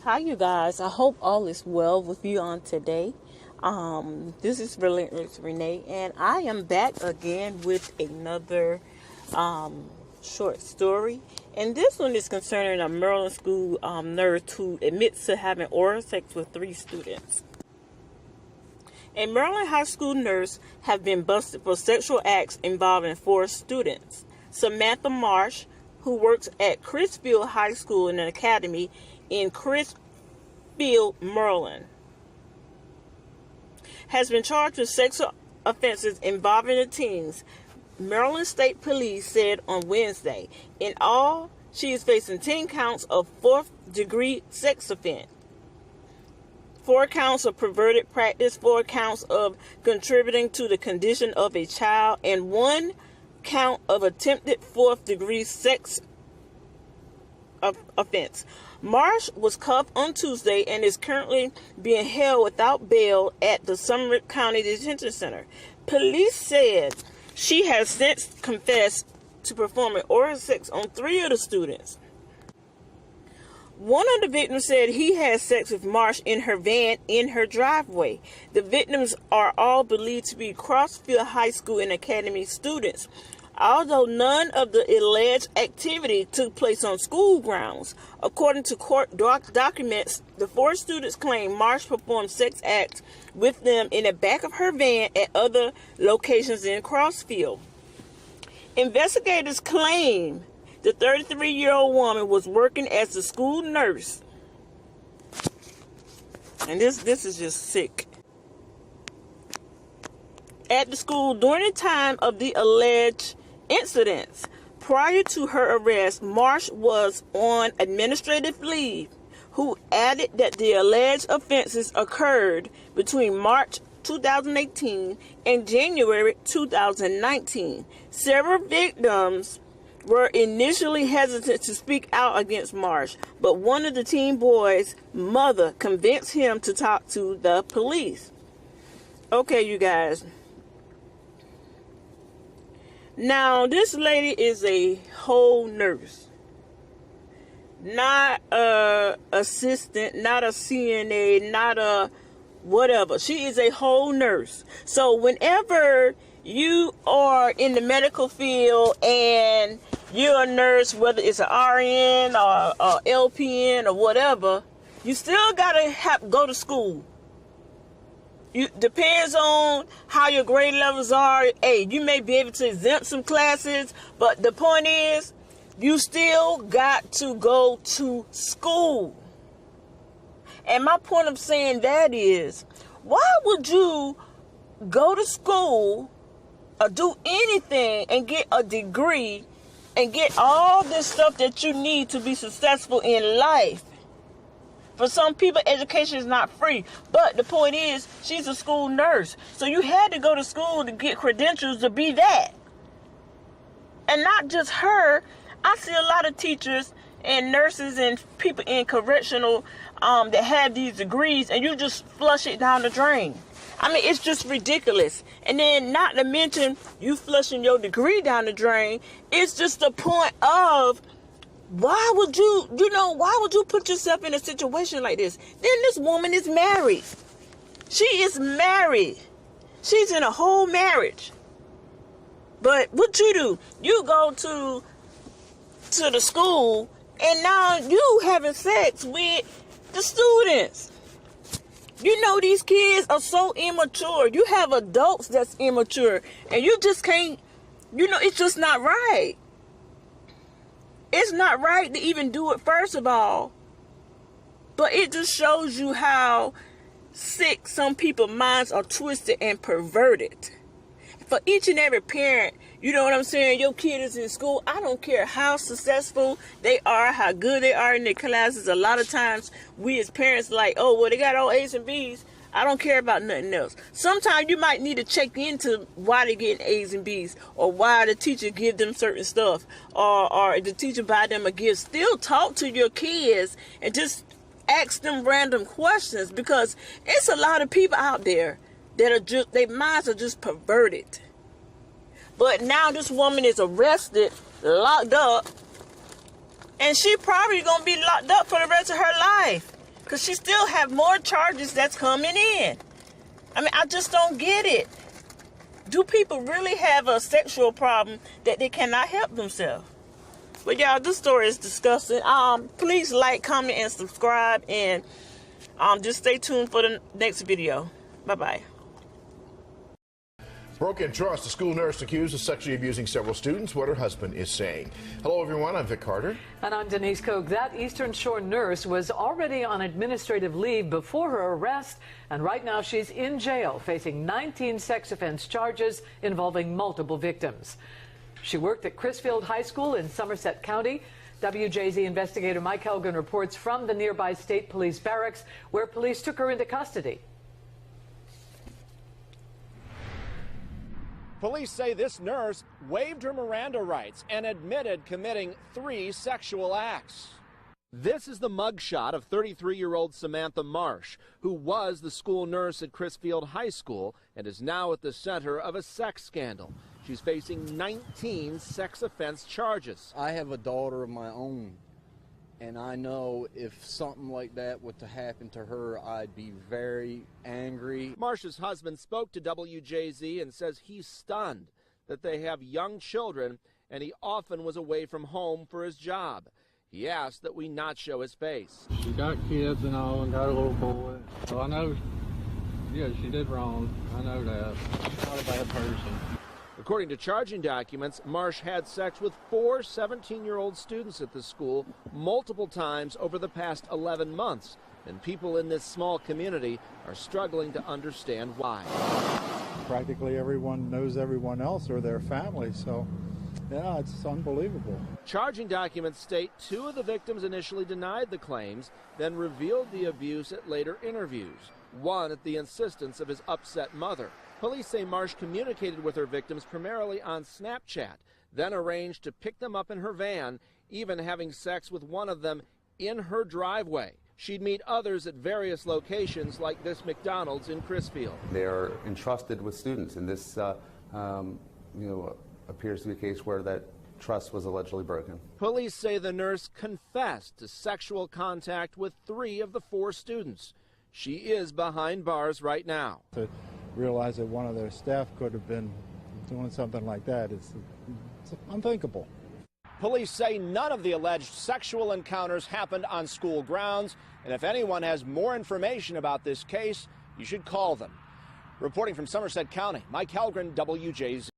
Hi, you guys. I hope all is well with you on today. This is Relentless Renee, and I am back again with another short story. And this one is concerning a Maryland school nurse who admits to having oral sex with 3 students. A Maryland high school nurse has been busted for sexual acts involving 4 students. Samantha Marsh, who works at Crisfield High School and Academy in Crisfield, Maryland, has been charged with sexual offenses involving the teens. Maryland State Police said on Wednesday. In all, she is facing 10 counts of 4th-degree sex offense, 4 counts of perverted practice, 4 counts of contributing to the condition of a child, and 1 count of attempted 4th-degree sex offense. Marsh was cuffed on Tuesday and is currently being held without bail at the Sumner County Detention Center. Police said she has since confessed to performing oral sex on 3 of the students. One of the victims said he had sex with Marsh in her van in her driveway. The victims are all believed to be Crisfield High School and Academy students. Although none of the alleged activity took place on school grounds, according to court documents, the 4 students claim Marsh performed sex acts with them in the back of her van at other locations in Crisfield. Investigators claim the 33-year-old woman was working as a school nurse. And this is just sick. At the school during the time of the alleged incidents. Prior to her arrest, Marsh was on administrative leave, who added that the alleged offenses occurred between March 2018 and January 2019. Several victims were initially hesitant to speak out against Marsh, but one of the teen boys' mother convinced him to talk to the police. Okay, you guys. Now, this lady is a whole nurse, not a assistant, not a CNA, not a whatever. She is a whole nurse. So whenever you are in the medical field and you're a nurse, whether it's an RN or LPN or whatever, you still gotta go to school. Depends on how your grade levels are. Hey, you may be able to exempt some classes, but the point is, you still got to go to school. And my point of saying that is, why would you go to school or do anything and get a degree and get all this stuff that you need to be successful in life? For some people, education is not free. But the point is, she's a school nurse. So you had to go to school to get credentials to be that. And not just her. I see a lot of teachers and nurses and people in correctional that have these degrees, and you just flush it down the drain. I mean, it's just ridiculous. And then not to mention you flushing your degree down the drain. It's just the point of, why would you put yourself in a situation like this? Then this woman is married. She is married. She's in a whole marriage. But what you do, you go to the school and now you having sex with the students. You know, these kids are so immature. You have adults that's immature and you just can't, it's just not right. It's not right to even do it, first of all. But it just shows you how sick some people's minds are twisted and perverted. For each and every parent, you know what I'm saying? Your kid is in school. I don't care how successful they are, how good they are in their classes. A lot of times, we as parents like, oh, well, they got all A's and B's. I don't care about nothing else. Sometimes you might need to check into why they're getting A's and B's, or why the teacher give them certain stuff, or the teacher buy them a gift. Still talk to your kids and just ask them random questions, because it's a lot of people out there that are just, their minds are just perverted. But now this woman is arrested, locked up, and she probably gonna be locked up for the rest of her life. Because she still have more charges that's coming in. I mean, I just don't get it. Do people really have a sexual problem that they cannot help themselves? But y'all, this story is disgusting. Please like, comment, and subscribe, and just stay tuned for the next video. Bye-bye. Broken trust. A school nurse accused of sexually abusing several students. What her husband is saying. Hello, everyone. I'm Vic Carter. And I'm Denise Koch. That Eastern Shore nurse was already on administrative leave before her arrest, and right now she's in jail facing 19 sex offense charges involving multiple victims. She worked at Crisfield High School in Somerset County. WJZ investigator Mike Helgren reports from the nearby State Police Barracks, where police took her into custody. Police say this nurse waived her Miranda rights and admitted committing 3 sexual acts. This is the mugshot of 33-year-old Samantha Marsh, who was the school nurse at Crisfield High School and is now at the center of a sex scandal. She's facing 19 sex offense charges. I have a daughter of my own, and I know if something like that were to happen to her, I'd be very angry. Marsh's husband spoke to WJZ and says he's stunned that they have young children and he often was away from home for his job. He asked that we not show his face. She got kids and all and got a little boy. So I know, yeah, she did wrong. I know that. She's not a bad person. According to charging documents, Marsh had sex with 4 17-year-old students at the school multiple times over the past 11 months, and people in this small community are struggling to understand why. Practically everyone knows everyone else or their family, so yeah, it's unbelievable. Charging documents state 2 of the victims initially denied the claims, then revealed the abuse at later interviews, one at the insistence of his upset mother. Police say Marsh communicated with her victims primarily on Snapchat, then arranged to pick them up in her van, even having sex with one of them in her driveway. She'd meet others at various locations like this McDonald's in Crisfield. They are entrusted with students, and this appears to be a case where that trust was allegedly broken. Police say the nurse confessed to sexual contact with 3 of the 4 students. She is behind bars right now. To realize that one of their staff could have been doing something like that, it's unthinkable. Police say none of the alleged sexual encounters happened on school grounds, and if anyone has more information about this case, you should call them. Reporting from Somerset County, Mike Helgren, WJZ.